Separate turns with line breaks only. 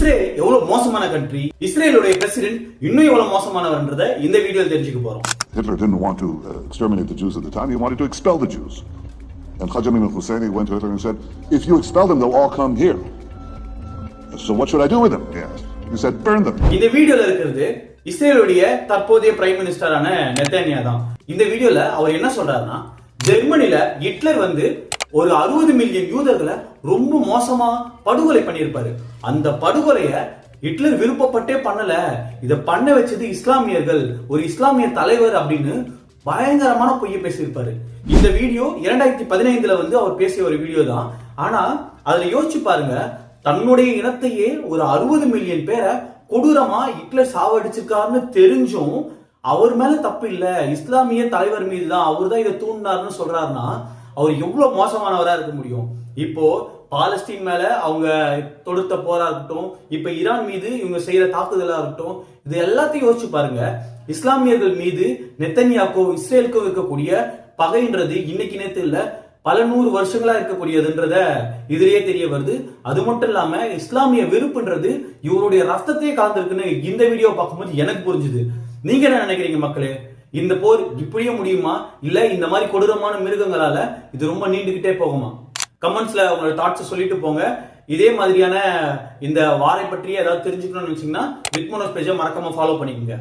Israel எவ்வளவு மோசமான country, இஸ்ரேலுடைய பிரசிடென்ட் இன்னும் எவ்வளவு மோசமானவர்ன்றதை இந்த வீடியோல தெரிஞ்சுக்க போறோம்.
Hitler didn't want to exterminate the Jews at the time. He wanted to expel the Jews. And Khaja Amin al-Husseini went to Hitler and said, if you expel them, they'll all come here. So what should I do with them? He asked. He said, burn them.
இந்த வீடியோல இருக்கிறது இஸ்ரேலுடைய தற்போதைய prime மினிஸ்டரான நெத்தன்யா தான். இந்த வீடியோல அவர் என்ன சொல்றாருன்னா, ஜெர்மனில ஹிட்லர் வந்து ஒரு 60 மில்லியன் யூதர்களை ரொம்ப மோசமா படுகொலை பண்ணியிருப்பாரு. அந்த படுகொலைய ஹிட்லர் விருப்பப்பட்டே பண்ணல, இத பண்ண வச்சது இஸ்லாமியர்கள், ஒரு இஸ்லாமிய தலைவர் அப்படின்னு பயங்கரமான பொய்ய பேசியிருப்பாரு. இந்த வீடியோ 2015 வந்து அவர் பேசிய ஒரு வீடியோ தான். ஆனா அதுல யோசிச்சு பாருங்க, தன்னுடைய இனத்தையே ஒரு 60 மில்லியன் பேரை கொடூரமா ஹிட்லர் சாவடிச்சிருக்காருன்னு தெரிஞ்சும் அவர் மேல தப்பு இல்ல, இஸ்லாமிய தலைவர் மீது தான், அவர் தான் இதை தூண்டினார்னு சொல்றாருன்னா அவர் எவ்வளவு மோசமானவரா இருக்க முடியும்? இப்போ பாலஸ்தீன் மேல அவங்க தொடுத்த போரா இருக்கட்டும், இப்ப ஈரான் மீது இவங்க செய்யற தாக்குதலா இருக்கட்டும், இது எல்லாத்தையும் யோசிச்சு பாருங்க. இஸ்லாமியர்கள் மீது நெத்தன்யாக்கோ இஸ்ரேலுக்கோ இருக்கக்கூடிய பகைன்றது இன்னைக்கு நேத்து இல்ல, பல 100 வருஷங்களா இருக்கக்கூடியதுன்றத இதுலயே தெரிய வருது. அது மட்டும் இல்லாம இஸ்லாமிய வெறுப்புன்றது இவருடைய ரத்தத்தையே கலந்துருக்குன்னு இந்த வீடியோ பார்க்கும்போது எனக்கு புரிஞ்சுது. நீங்க என்ன நினைக்கிறீங்க மக்களே? இந்த போர் இப்படியே முடியுமா, இல்ல இந்த மாதிரி கொடூரமான மிருகங்களால இது ரொம்ப நீண்டுகிட்டே போகுமா? கமெண்ட்ஸ்ல உங்களோட தாட்ஸ் சொல்லிட்டு போங்க. இதே மாதிரியான இந்த வாரை பற்றி ஏதாவது தெரிஞ்சுக்கணும்னு நினைச்சீங்கன்னா வித் மனோஜ் பேஜை மறக்காம ஃபாலோ பண்ணிக்கோங்க.